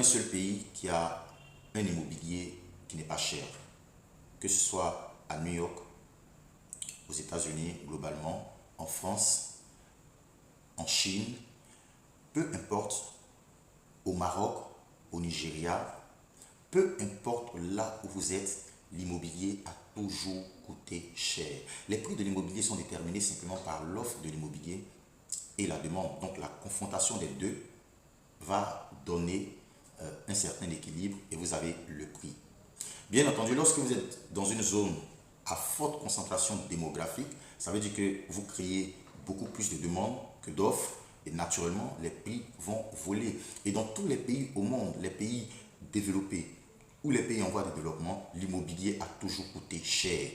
un seul pays qui a un immobilier qui n'est pas cher, que ce soit à New York, aux États-Unis globalement, en France, en Chine, peu importe, au Maroc, au Nigeria, peu importe là où vous êtes, l'immobilier a toujours coûté cher. Les prix de l'immobilier sont déterminés simplement par l'offre de l'immobilier et la demande. Donc la confrontation des deux va donner un certain équilibre et vous avez le prix. Bien entendu, lorsque vous êtes dans une zone à forte concentration démographique, ça veut dire que vous créez beaucoup plus de demandes que d'offres et naturellement, les prix vont voler. Et dans tous les pays au monde, les pays développés ou les pays en voie de développement, l'immobilier a toujours coûté cher.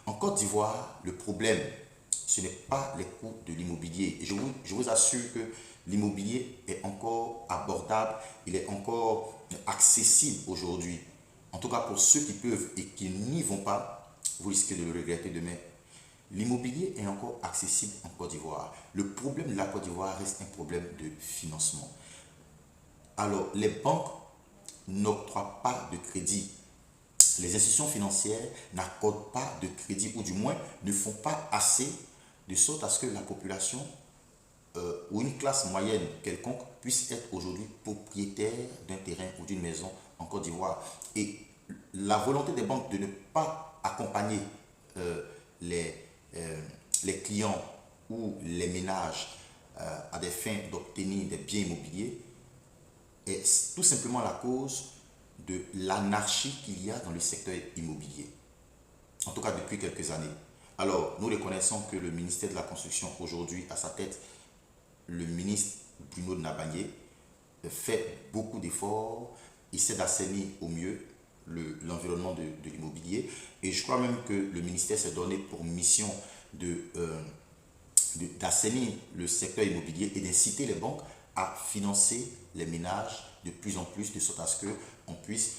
En Côte d'Ivoire, le problème, ce n'est pas les coûts de l'immobilier. Je vous assure que l'immobilier est encore abordable, il est encore accessible aujourd'hui. En tout cas, pour ceux qui peuvent et qui n'y vont pas, vous risquez de le regretter demain. L'immobilier est encore accessible en Côte d'Ivoire. Le problème de la Côte d'Ivoire reste un problème de financement. Alors, les banques n'octroient pas de crédit. Les institutions financières n'accordent pas de crédit, ou du moins ne font pas assez, de sorte à ce que la population ou une classe moyenne quelconque puisse être aujourd'hui propriétaire d'un terrain ou d'une maison en Côte d'Ivoire. Et la volonté des banques de ne pas accompagner les clients ou les ménages à des fins d'obtenir des biens immobiliers est tout simplement la cause de l'anarchie qu'il y a dans le secteur immobilier, en tout cas depuis quelques années. Alors, nous reconnaissons que le ministère de la Construction, aujourd'hui, à sa tête, le ministre Bruno Nabagné, fait beaucoup d'efforts, essaie d'assainir au mieux l'environnement de l'immobilier. Et je crois même que le ministère s'est donné pour mission d'assainir le secteur immobilier et d'inciter les banques à financer les ménages de plus en plus, de sorte à ce qu'on puisse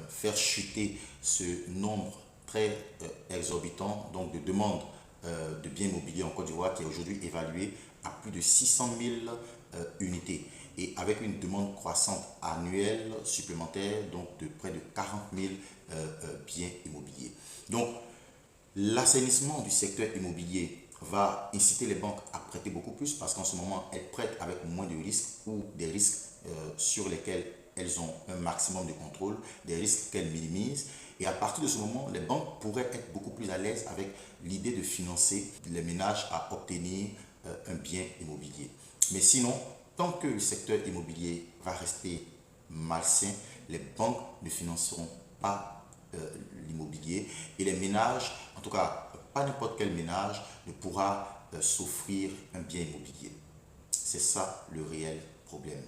faire chuter ce nombre très exorbitant donc de demandes de biens immobiliers en Côte d'Ivoire, qui est aujourd'hui évalué à plus de 600 000 unités, et avec une demande croissante annuelle supplémentaire donc de près de 40 000 biens immobiliers. Donc l'assainissement du secteur immobilier va inciter les banques à prêter beaucoup plus, parce qu'en ce moment elles prêtent avec moins de risques, ou des risques sur lesquels elles ont un maximum de contrôle, des risques qu'elles minimisent. Et à partir de ce moment, les banques pourraient être beaucoup plus à l'aise avec l'idée de financer les ménages à obtenir un bien immobilier. Mais sinon, tant que le secteur immobilier va rester malsain, les banques ne financeront pas l'immobilier, et les ménages, en tout cas pas n'importe quel ménage, ne pourra s'offrir un bien immobilier. C'est ça le réel problème.